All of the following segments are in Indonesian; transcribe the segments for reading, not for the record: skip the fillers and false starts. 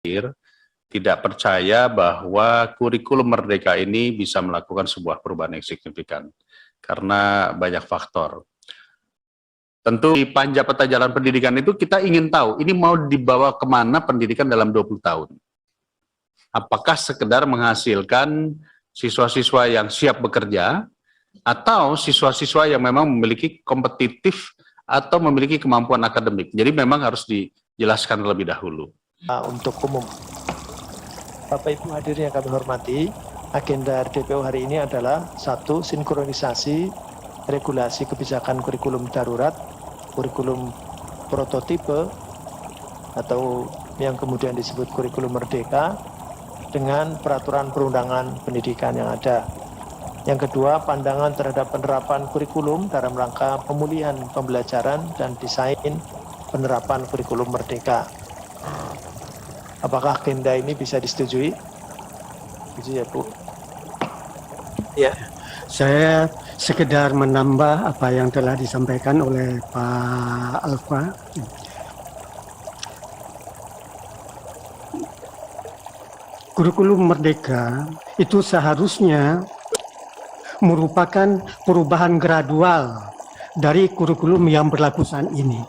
tidak percaya bahwa kurikulum Merdeka ini bisa melakukan sebuah perubahan yang signifikan karena banyak faktor. Tentu di panjang peta jalan pendidikan itu kita ingin tahu ini mau dibawa kemana pendidikan dalam 20 tahun. Apakah sekedar menghasilkan siswa-siswa yang siap bekerja atau siswa-siswa yang memang memiliki kompetitif atau memiliki kemampuan akademik. Jadi memang harus dijelaskan terlebih dahulu. Untuk umum, Bapak Ibu hadirin yang kami hormati, agenda RDPO hari ini adalah 1. Sinkronisasi regulasi kebijakan kurikulum darurat, kurikulum prototipe atau yang kemudian disebut kurikulum Merdeka dengan peraturan perundangan pendidikan yang ada. Yang kedua, pandangan terhadap penerapan kurikulum dalam rangka pemulihan pembelajaran dan desain penerapan kurikulum Merdeka. Apakah agenda ini bisa disetujui? Setuju ya, Bu? Ya, saya sekedar menambah apa yang telah disampaikan oleh Pak Alfa. Kurikulum Merdeka itu seharusnya merupakan perubahan gradual dari kurikulum yang berlaku saat ini.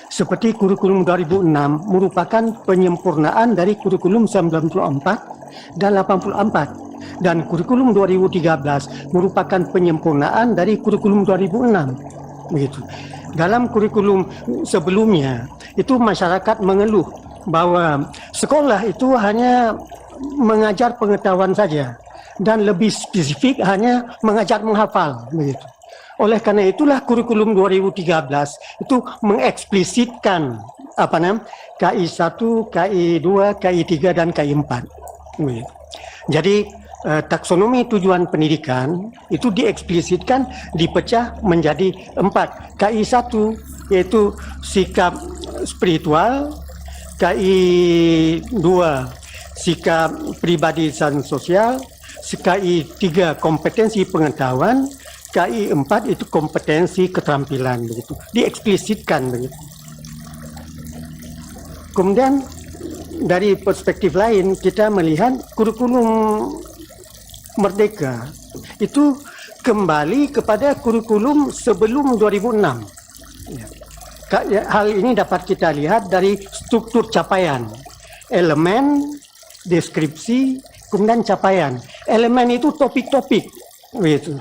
Seperti kurikulum 2006 merupakan penyempurnaan dari kurikulum 94 dan 84, dan kurikulum 2013 merupakan penyempurnaan dari kurikulum 2006. Begitu. Dalam kurikulum sebelumnya itu masyarakat mengeluh bahwa sekolah itu hanya mengajar pengetahuan saja dan lebih spesifik hanya mengajar menghafal, begitu. Oleh karena itulah kurikulum 2013 itu mengeksplisitkan KI 1, KI 2, KI 3 dan KI 4. Jadi taksonomi tujuan pendidikan itu dieksplisitkan, dipecah menjadi 4. KI 1 yaitu sikap spiritual, KI 2 sikap pribadi dan sosial, KI 3 kompetensi pengetahuan, KI 4 itu kompetensi keterampilan, begitu. Dieksplisitkan begitu. Kemudian dari perspektif lain kita melihat kurikulum Merdeka itu kembali kepada kurikulum sebelum 2006. Hal ini dapat kita lihat dari struktur capaian, elemen, deskripsi, kemudian capaian. Elemen itu topik-topik, gitu.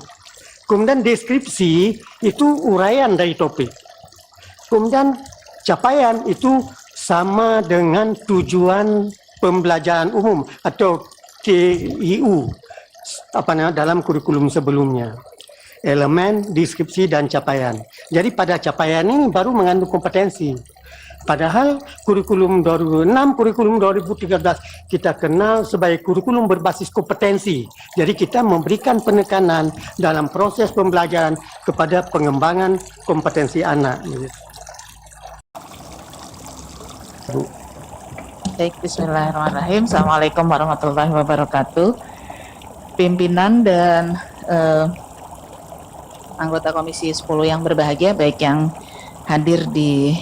Kemudian deskripsi itu uraian dari topik. Kemudian capaian itu sama dengan tujuan pembelajaran umum atau TIU dalam kurikulum sebelumnya. Elemen, deskripsi, dan capaian. Jadi pada capaian ini baru mengandung kompetensi. Padahal kurikulum 2006, kurikulum 2013 kita kenal sebagai kurikulum berbasis kompetensi. Jadi kita memberikan penekanan dalam proses pembelajaran kepada pengembangan kompetensi anak. Baik, bismillahirrahmanirrahim. Assalamualaikum warahmatullahi wabarakatuh. Pimpinan dan anggota Komisi 10 yang berbahagia, baik yang hadir di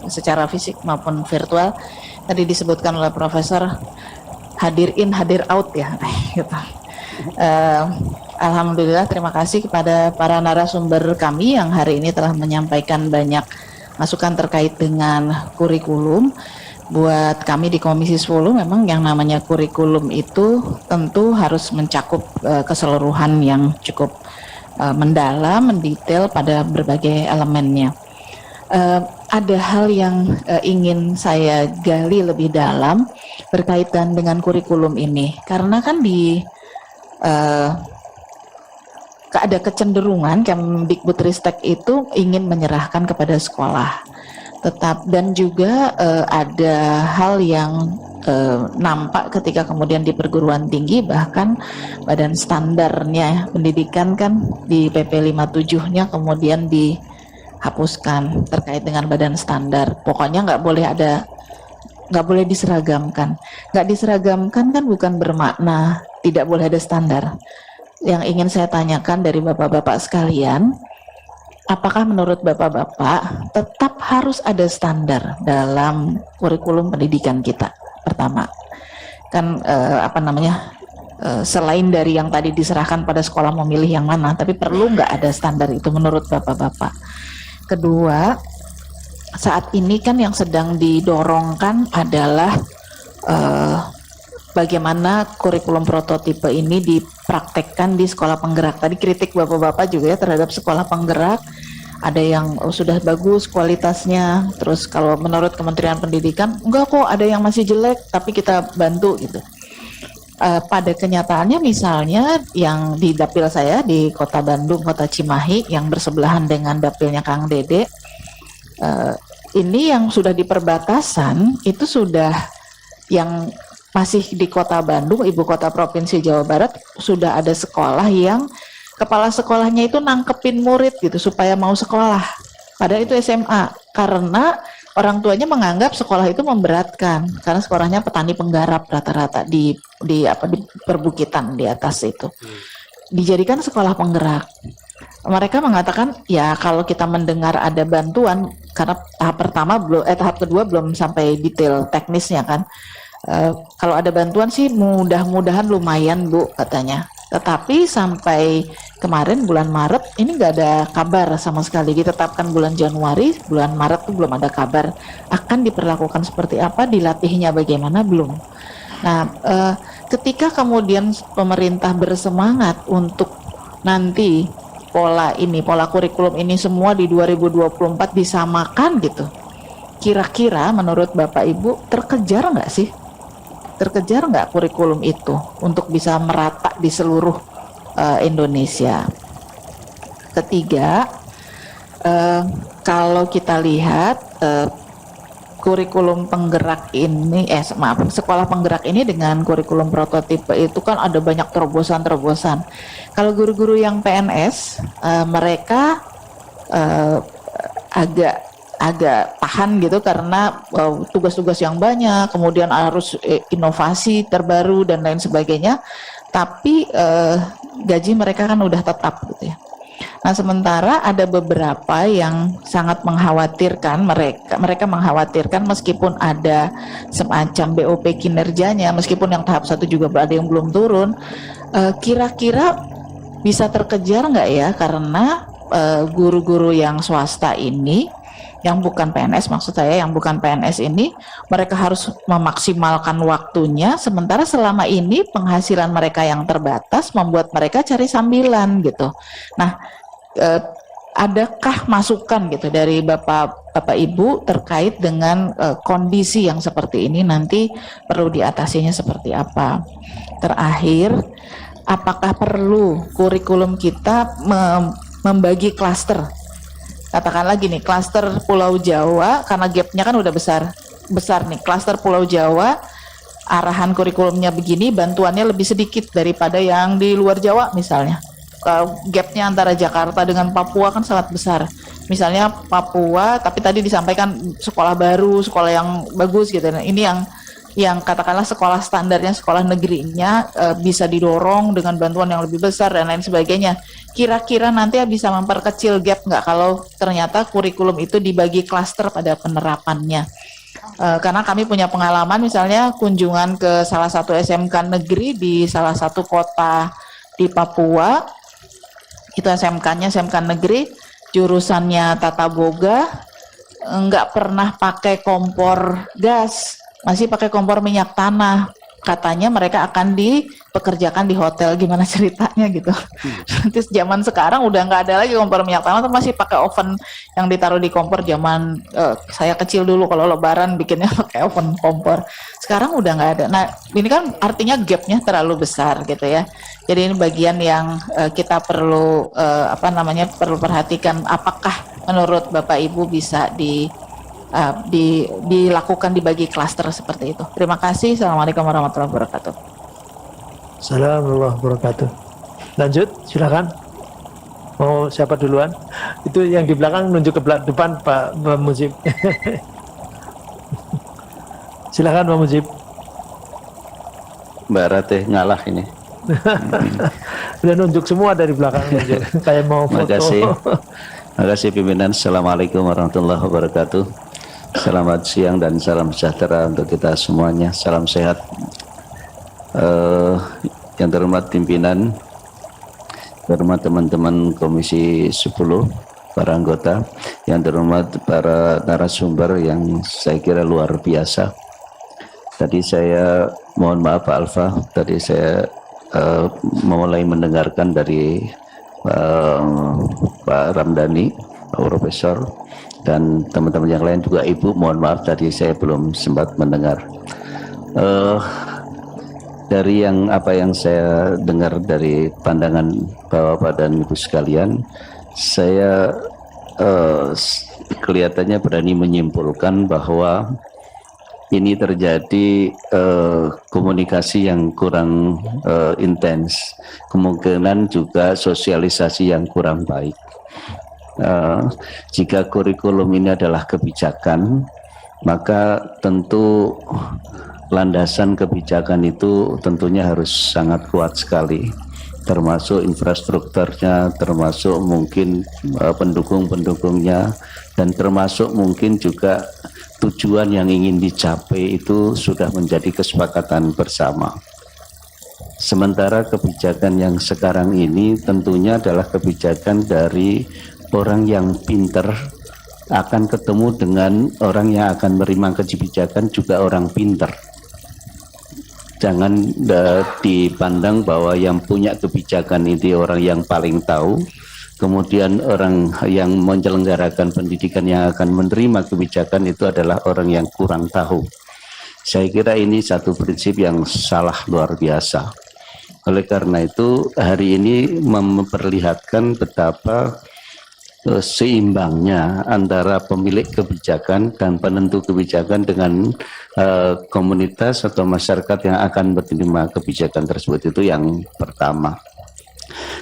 secara fisik maupun virtual. Tadi disebutkan oleh Profesor hadir in, hadir out ya. Gitu. Alhamdulillah, terima kasih kepada para narasumber kami yang hari ini telah menyampaikan banyak masukan terkait dengan kurikulum. Buat kami di Komisi 10 memang yang namanya kurikulum itu tentu harus mencakup keseluruhan yang cukup mendalam, mendetail pada berbagai elemennya. Ada hal yang ingin saya gali lebih dalam berkaitan dengan kurikulum ini, karena kan ada kecenderungan Kemdikbudristek itu ingin menyerahkan kepada sekolah, dan juga ada hal yang nampak ketika kemudian di perguruan tinggi, bahkan badan standarnya pendidikan kan di PP 57-nya kemudian dihapuskan terkait dengan badan standar. Pokoknya nggak boleh diseragamkan. Nggak diseragamkan kan bukan bermakna tidak boleh ada standar. Yang ingin saya tanyakan dari bapak-bapak sekalian, apakah menurut Bapak-Bapak tetap harus ada standar dalam kurikulum pendidikan kita? Pertama, kan selain dari yang tadi diserahkan pada sekolah memilih yang mana, tapi perlu nggak ada standar itu menurut Bapak-Bapak? Kedua, saat ini kan yang sedang didorongkan adalah bagaimana kurikulum prototipe ini dipraktekkan di sekolah penggerak. Tadi kritik Bapak-Bapak juga ya terhadap sekolah penggerak, ada yang sudah bagus kualitasnya, terus kalau menurut Kementerian Pendidikan enggak kok, ada yang masih jelek tapi kita bantu gitu. Pada kenyataannya misalnya yang di dapil saya di Kota Bandung, Kota Cimahi yang bersebelahan dengan dapilnya Kang Dede, ini yang sudah di perbatasan itu sudah yang masih di Kota Bandung, ibu kota Provinsi Jawa Barat, sudah ada sekolah yang kepala sekolahnya itu nangkepin murid gitu supaya mau sekolah. Padahal itu SMA, karena orang tuanya menganggap sekolah itu memberatkan karena sekolahnya petani penggarap rata-rata di perbukitan di atas itu. Dijadikan sekolah penggerak. Mereka mengatakan ya kalau kita mendengar ada bantuan, karena tahap kedua belum sampai detail teknisnya kan. Kalau ada bantuan sih mudah-mudahan lumayan Bu katanya. Tetapi sampai kemarin bulan Maret ini nggak ada kabar sama sekali. Ditetapkan bulan Januari, bulan Maret tuh belum ada kabar. Akan diperlakukan seperti apa, dilatihnya bagaimana belum. Nah, ketika kemudian pemerintah bersemangat untuk nanti pola kurikulum ini semua di 2024 disamakan gitu. Kira-kira menurut Bapak Ibu terkejar nggak sih? Terkejar nggak kurikulum itu untuk bisa merata di seluruh Indonesia? Ketiga, kalau kita lihat kurikulum penggerak ini, sekolah penggerak ini dengan kurikulum prototipe itu kan ada banyak terobosan-terobosan. Kalau guru-guru yang PNS, mereka agak tahan gitu karena tugas-tugas yang banyak, kemudian harus inovasi terbaru dan lain sebagainya. Tapi gaji mereka kan udah tetap gitu ya. Nah, sementara ada beberapa yang sangat mengkhawatirkan, mereka mengkhawatirkan meskipun ada semacam BOP kinerjanya, meskipun yang tahap 1 juga ada yang belum turun, kira-kira bisa terkejar nggak ya, karena guru-guru yang swasta ini, yang bukan PNS maksud saya, yang bukan PNS ini, mereka harus memaksimalkan waktunya, sementara selama ini penghasilan mereka yang terbatas membuat mereka cari sambilan gitu. Nah, adakah masukan gitu dari Bapak Ibu terkait dengan kondisi yang seperti ini, nanti perlu diatasinya seperti apa? Terakhir, apakah perlu kurikulum kita membagi klaster? Katakanlah gini, klaster Pulau Jawa, karena gapnya kan udah besar nih, klaster Pulau Jawa, arahan kurikulumnya begini, bantuannya lebih sedikit daripada yang di luar Jawa misalnya. Gapnya antara Jakarta dengan Papua kan sangat besar. Misalnya Papua, tapi tadi disampaikan sekolah baru, sekolah yang bagus gitu. Nah, ini yang katakanlah sekolah standarnya, sekolah negerinya bisa didorong dengan bantuan yang lebih besar dan lain sebagainya. Kira-kira nanti bisa memperkecil gap nggak kalau ternyata kurikulum itu dibagi klaster pada penerapannya? Karena kami punya pengalaman misalnya kunjungan ke salah satu SMK negeri di salah satu kota di Papua, itu SMK-nya SMK negeri, jurusannya tata boga, nggak pernah pakai kompor gas, masih pakai kompor minyak tanah. Katanya mereka akan dipekerjakan di hotel, gimana ceritanya gitu. Nanti zaman sekarang udah nggak ada lagi kompor minyak tanah, tapi masih pakai oven yang ditaruh di kompor. Zaman saya kecil dulu kalau lebaran bikinnya pakai oven kompor. Sekarang udah nggak ada. Nah, ini kan artinya gapnya terlalu besar gitu ya. Jadi ini bagian yang kita perlu perlu perhatikan. Apakah menurut Bapak Ibu bisa dilakukan dibagi klaster seperti itu? Terima kasih. Assalamualaikum warahmatullahi wabarakatuh. Assalamualaikum warahmatullahi wabarakatuh. Lanjut, silakan. Mau siapa duluan? Itu yang di belakang nunjuk ke depan, Pak Mujib. Silakan Pak Mujib. Mbak Ratih ngalah ini. Udah nunjuk semua dari belakang, nunjuk. Kayak mau foto. Makasih. Terima kasih pimpinan. Assalamualaikum warahmatullahi wabarakatuh. Selamat siang dan salam sejahtera untuk kita semuanya. Salam sehat. Yang terhormat pimpinan, terhormat teman-teman Komisi 10, para anggota, yang terhormat para narasumber yang saya kira luar biasa. Tadi saya mohon maaf Pak Alfa, tadi saya mulai mendengarkan dari Pak Ramdhani, Pak Profesor, dan teman-teman yang lain juga Ibu, mohon maaf tadi saya belum sempat mendengar. Dari apa yang saya dengar dari pandangan Bapak dan Ibu sekalian, saya kelihatannya berani menyimpulkan bahwa ini terjadi komunikasi yang kurang intens, kemungkinan juga sosialisasi yang kurang baik. Jika kurikulum ini adalah kebijakan, maka tentu landasan kebijakan itu tentunya harus sangat kuat sekali, termasuk infrastrukturnya, termasuk mungkin pendukung-pendukungnya, dan termasuk mungkin juga tujuan yang ingin dicapai itu sudah menjadi kesepakatan bersama. Sementara kebijakan yang sekarang ini tentunya adalah kebijakan dari orang yang pinter akan ketemu dengan orang yang akan menerima kebijakan juga orang pinter. Jangan dipandang bahwa yang punya kebijakan ini orang yang paling tahu, kemudian orang yang menyelenggarakan pendidikan yang akan menerima kebijakan itu adalah orang yang kurang tahu. Saya kira ini satu prinsip yang salah luar biasa. Oleh karena itu hari ini memperlihatkan betapa seimbangnya antara pemilik kebijakan dan penentu kebijakan dengan komunitas atau masyarakat yang akan menerima kebijakan tersebut. Itu yang pertama.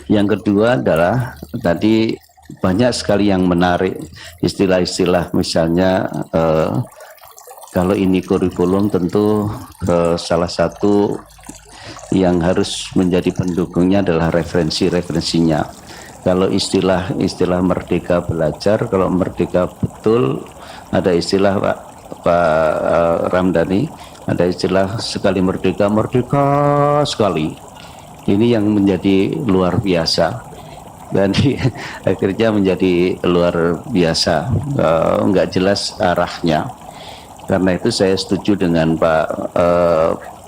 Yang kedua adalah tadi banyak sekali yang menarik istilah-istilah, misalnya kalau ini kurikulum tentu salah satu yang harus menjadi pendukungnya adalah referensinya. Kalau istilah merdeka belajar, kalau merdeka betul, ada istilah Pak Ramdhani, ada istilah sekali merdeka, merdeka sekali. Ini yang menjadi luar biasa, dan akhirnya menjadi luar biasa, nggak jelas arahnya. Karena itu saya setuju dengan Pak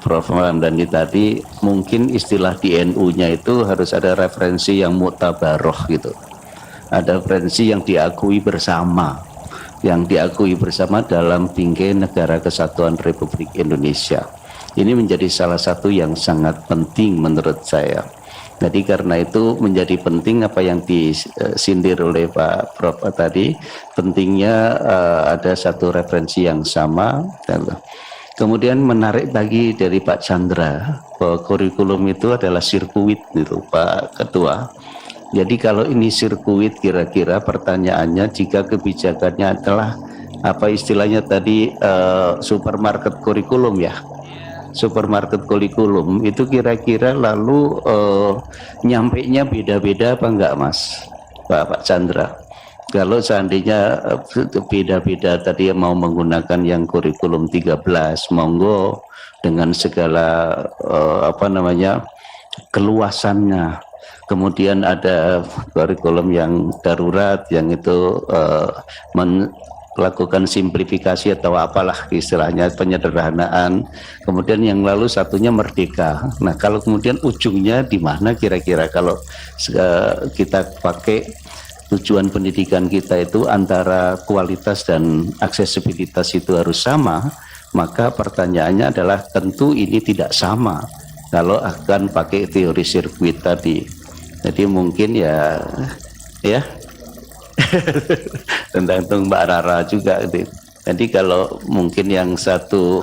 Prof. Ramdhani tadi, mungkin istilah di NU-nya itu harus ada referensi yang muktabaroh gitu. Ada referensi yang diakui bersama dalam bingkai Negara Kesatuan Republik Indonesia. Ini menjadi salah satu yang sangat penting menurut saya. Jadi karena itu menjadi penting apa yang disindir oleh Pak Prof tadi, pentingnya ada satu referensi yang sama. Kemudian menarik lagi dari Pak Chandra bahwa kurikulum itu adalah sirkuit gitu Pak Ketua. Jadi kalau ini sirkuit, kira-kira pertanyaannya jika kebijakannya adalah apa istilahnya tadi supermarket kurikulum ya, supermarket kurikulum itu kira-kira lalu nyampainya beda-beda apa enggak Mas Pak Chandra? Kalau seandainya beda-beda tadi mau menggunakan yang kurikulum 13, monggo dengan segala keluasannya. Kemudian ada kurikulum yang darurat yang itu melakukan simplifikasi atau apalah istilahnya, penyederhanaan. Kemudian yang lalu satunya merdeka. Nah, kalau kemudian ujungnya di mana kira-kira kalau kita pakai tujuan pendidikan kita itu antara kualitas dan aksesibilitas itu harus sama, maka pertanyaannya adalah tentu ini tidak sama kalau akan pakai teori sirkuit tadi. Jadi mungkin ya tentang Mbak Rara juga gitu. Jadi kalau mungkin yang satu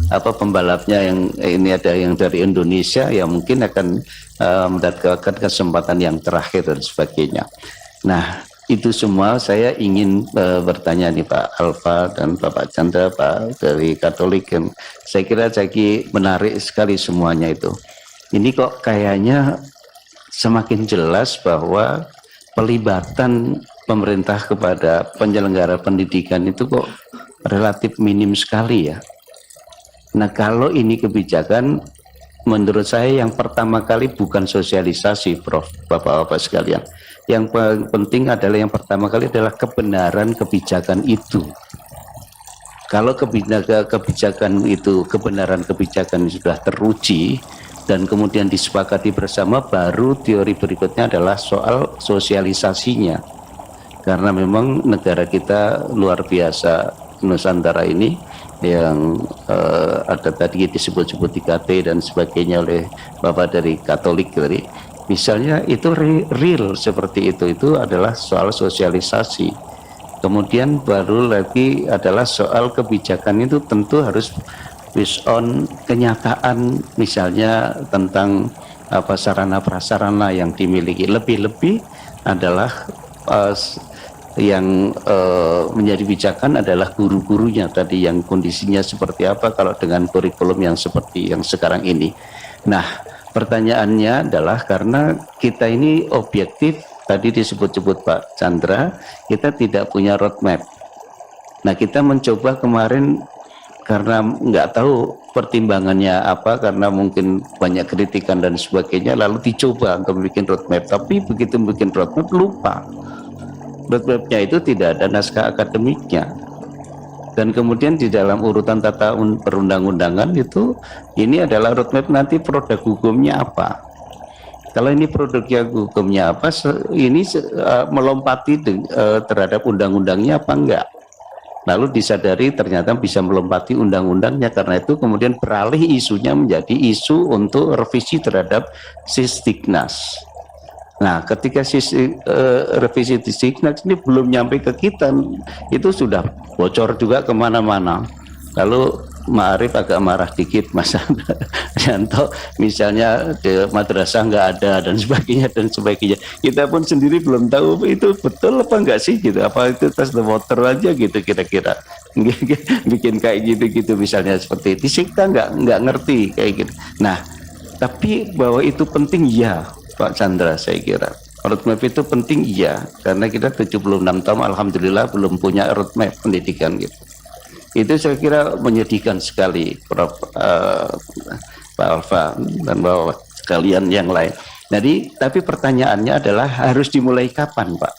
pembalapnya yang ini ada yang dari Indonesia, ya mungkin akan mendapatkan kesempatan yang terakhir dan sebagainya. Nah, itu semua saya ingin bertanya nih Pak Alfa dan Bapak Chandra, Pak dari Katolik, yang saya kira menarik sekali semuanya itu. Ini kok kayaknya semakin jelas bahwa pelibatan pemerintah kepada penyelenggara pendidikan itu kok relatif minim sekali ya. Nah, kalau ini kebijakan, menurut saya yang pertama kali bukan sosialisasi, Prof, Bapak-Bapak sekalian. Yang penting adalah yang pertama kali adalah kebenaran kebijakan itu. Kalau kebijakan itu, kebenaran kebijakan sudah teruji dan kemudian disepakati bersama, baru teori berikutnya adalah soal sosialisasinya. Karena memang negara kita luar biasa, Nusantara ini yang ada tadi disebut-sebut 3T dan sebagainya oleh Bapak dari Katolik tadi. Misalnya itu real seperti itu adalah soal sosialisasi. Kemudian baru lagi adalah soal kebijakan itu tentu harus based on kenyataan, misalnya tentang apa sarana prasarana yang dimiliki. Lebih-lebih adalah yang menjadi pijakan adalah guru-gurunya tadi, yang kondisinya seperti apa kalau dengan kurikulum yang seperti yang sekarang ini. Nah, pertanyaannya adalah karena kita ini objektif, tadi disebut-sebut Pak Chandra, kita tidak punya roadmap. Nah, kita mencoba kemarin karena nggak tahu pertimbangannya apa, karena mungkin banyak kritikan dan sebagainya, lalu dicoba untuk bikin roadmap. Tapi begitu bikin roadmap lupa. Roadmapnya itu tidak ada naskah akademiknya. Dan kemudian di dalam urutan tata perundang-undangan itu, ini adalah roadmap nanti produk hukumnya apa. Kalau ini produknya hukumnya apa, ini melompati terhadap undang-undangnya apa enggak. Lalu disadari ternyata bisa melompati undang-undangnya, karena itu kemudian beralih isunya menjadi isu untuk revisi terhadap Sisdiknas. Nah, ketika revisi Sisdiknas ini belum nyampe ke kita, itu sudah bocor juga kemana-mana. Lalu Ma'arif agak marah dikit, Mas Yanto, misalnya di madrasah nggak ada dan sebagainya dan sebagainya. Kita pun sendiri belum tahu itu betul apa enggak sih gitu. Apa itu test the water aja gitu kira-kira. Bikin kayak gitu-gitu misalnya seperti itu. Kita nggak ngerti kayak gitu. Nah, tapi bahwa itu penting ya, Pak Chandra, saya kira. Roadmap itu penting iya, karena kita 76 tahun alhamdulillah belum punya roadmap pendidikan gitu. Itu saya kira menyedihkan sekali, Prof, Pak Alfa dan Bapak sekalian yang lain. Jadi, tapi pertanyaannya adalah harus dimulai kapan, Pak?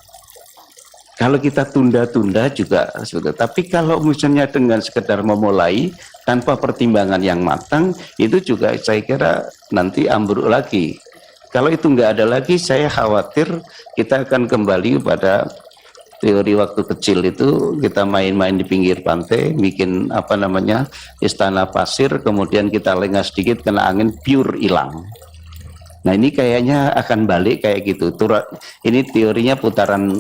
Kalau kita tunda-tunda juga sudah. Tapi kalau misalnya dengan sekedar memulai tanpa pertimbangan yang matang, itu juga saya kira nanti ambruk lagi. Kalau itu nggak ada lagi, saya khawatir kita akan kembali pada teori waktu kecil itu, kita main-main di pinggir pantai, bikin apa namanya istana pasir, kemudian kita lengah sedikit kena angin, pure hilang. Nah, ini kayaknya akan balik kayak gitu. Ini teorinya putaran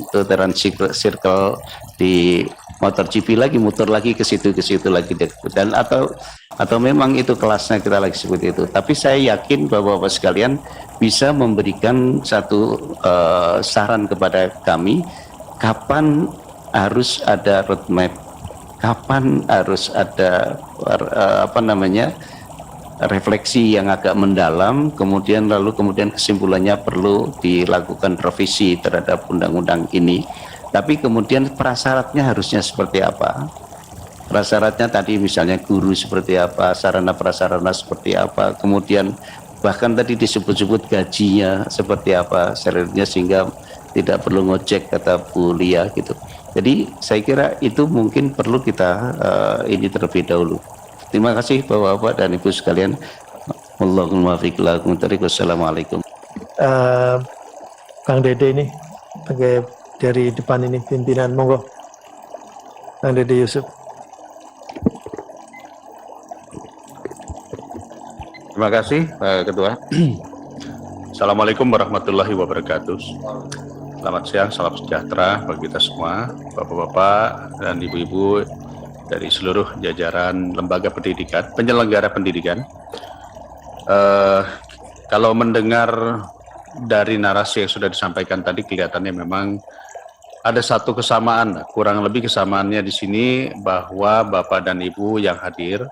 circle di motor GP lagi, muter lagi ke situ lagi, dan atau memang itu kelasnya kita lagi seperti itu. Tapi saya yakin bahwa Bapak sekalian bisa memberikan satu saran kepada kami, kapan harus ada roadmap, kapan harus ada refleksi yang agak mendalam, kemudian kesimpulannya perlu dilakukan revisi terhadap undang-undang ini. Tapi kemudian prasyaratnya harusnya seperti apa? Prasyaratnya tadi misalnya guru seperti apa, sarana prasarana seperti apa, kemudian bahkan tadi disebut-sebut gajinya seperti apa, salary-nya, sehingga tidak perlu ngojek, kata Bu Lia gitu. Jadi saya kira itu mungkin perlu kita ini terlebih dahulu. Terima kasih Bapak-Bapak dan Ibu sekalian. Allahumma muwaffiq lakum. Wassalamualaikum. Kang Dede ini sebagai dari depan ini pimpinan, monggo Kang Dede Yusuf. Terima kasih Pak Ketua. Assalamualaikum warahmatullahi wabarakatuh. Selamat siang, salam sejahtera bagi kita semua, Bapak-Bapak dan Ibu-Ibu dari seluruh jajaran lembaga pendidikan, penyelenggara pendidikan. Kalau mendengar dari narasi yang sudah disampaikan tadi, kelihatannya memang ada satu kesamaan, kurang lebih kesamaannya di sini, bahwa Bapak dan Ibu yang hadir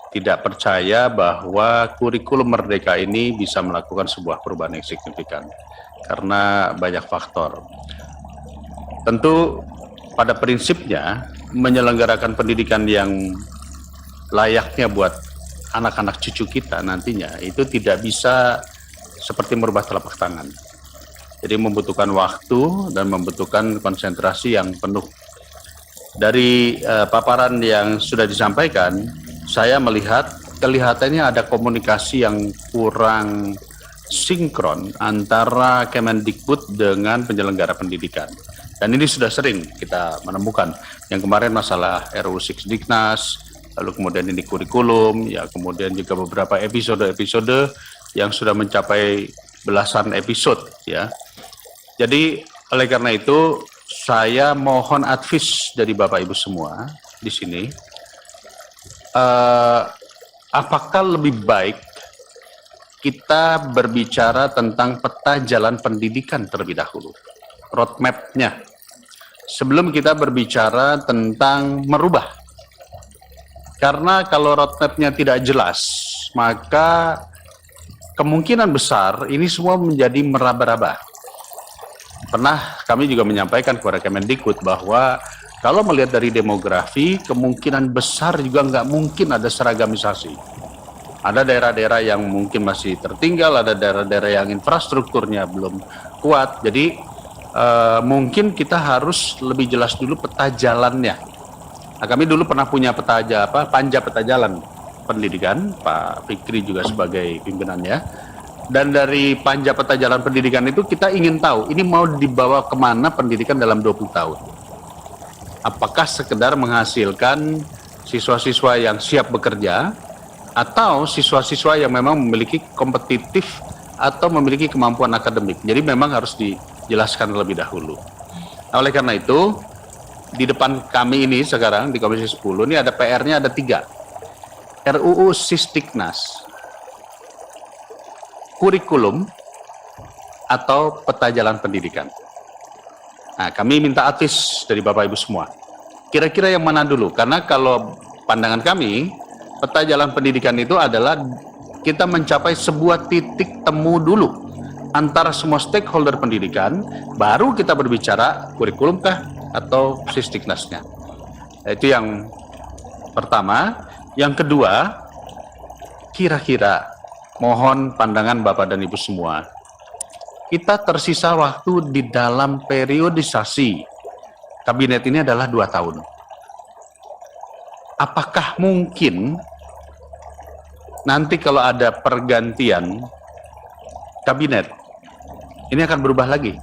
tidak percaya bahwa kurikulum Merdeka ini bisa melakukan sebuah perubahan yang signifikan. karena banyak faktor. Tentu pada prinsipnya menyelenggarakan pendidikan yang layaknya buat anak-anak cucu kita nantinya itu tidak bisa seperti merubah telapak tangan. Jadi membutuhkan waktu dan membutuhkan konsentrasi yang penuh. Dari paparan yang sudah disampaikan, saya melihat kelihatannya ada komunikasi yang kurang sinkron antara Kemendikbud dengan penyelenggara pendidikan. Dan ini sudah sering kita menemukan. Yang kemarin masalah RUU Sikdiknas, lalu kemudian ini kurikulum, ya kemudian juga beberapa episode-episode yang sudah mencapai belasan episode, ya. Jadi oleh karena itu saya mohon advice dari Bapak Ibu semua di sini, apakah lebih baik kita berbicara tentang peta jalan pendidikan terlebih dahulu, roadmap-nya, sebelum kita berbicara tentang merubah. Karena kalau roadmap-nya tidak jelas, maka kemungkinan besar ini semua menjadi meraba-raba. Pernah kami juga menyampaikan kepada Kemendikbud bahwa kalau melihat dari demografi, kemungkinan besar juga nggak mungkin ada seragamisasi. Ada daerah-daerah yang mungkin masih tertinggal, ada daerah-daerah yang infrastrukturnya belum kuat. Jadi mungkin kita harus lebih jelas dulu peta jalannya. Nah, kami dulu pernah punya panja peta jalan pendidikan, Pak Fikri juga sebagai pimpinannya. Dan dari panja peta jalan pendidikan itu kita ingin tahu ini mau dibawa kemana pendidikan dalam 20 tahun. Apakah sekedar menghasilkan siswa-siswa yang siap bekerja atau siswa-siswa yang memang memiliki kompetitif atau memiliki kemampuan akademik. Jadi memang harus dijelaskan terlebih dahulu. Nah, oleh karena itu di depan kami ini sekarang di Komisi 10 ini ada PR-nya ada 3. RUU Sikdiknas, kurikulum atau peta jalan pendidikan. Nah, kami minta advice dari Bapak Ibu semua. Kira-kira yang mana dulu? Karena kalau pandangan kami, peta jalan pendidikan itu adalah kita mencapai sebuah titik temu dulu antara semua stakeholder pendidikan, baru kita berbicara kurikulum kah atau Sikdiknasnya. Itu yang pertama. Yang kedua, kira-kira mohon pandangan Bapak dan Ibu semua. Kita tersisa waktu di dalam periodisasi kabinet ini adalah 2 tahun. Apakah mungkin nanti kalau ada pergantian kabinet, ini akan berubah lagi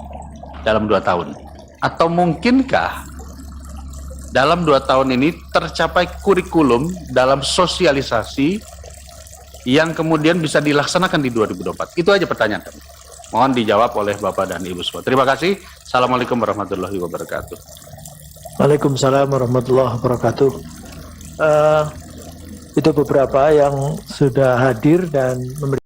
dalam 2 tahun? Atau mungkinkah dalam 2 tahun ini tercapai kurikulum dalam sosialisasi yang kemudian bisa dilaksanakan di 2024? Itu aja pertanyaan kami. Mohon dijawab oleh Bapak dan Ibu semua. Terima kasih. Assalamualaikum warahmatullahi wabarakatuh. Waalaikumsalam warahmatullahi wabarakatuh. Itu beberapa yang sudah hadir dan memberi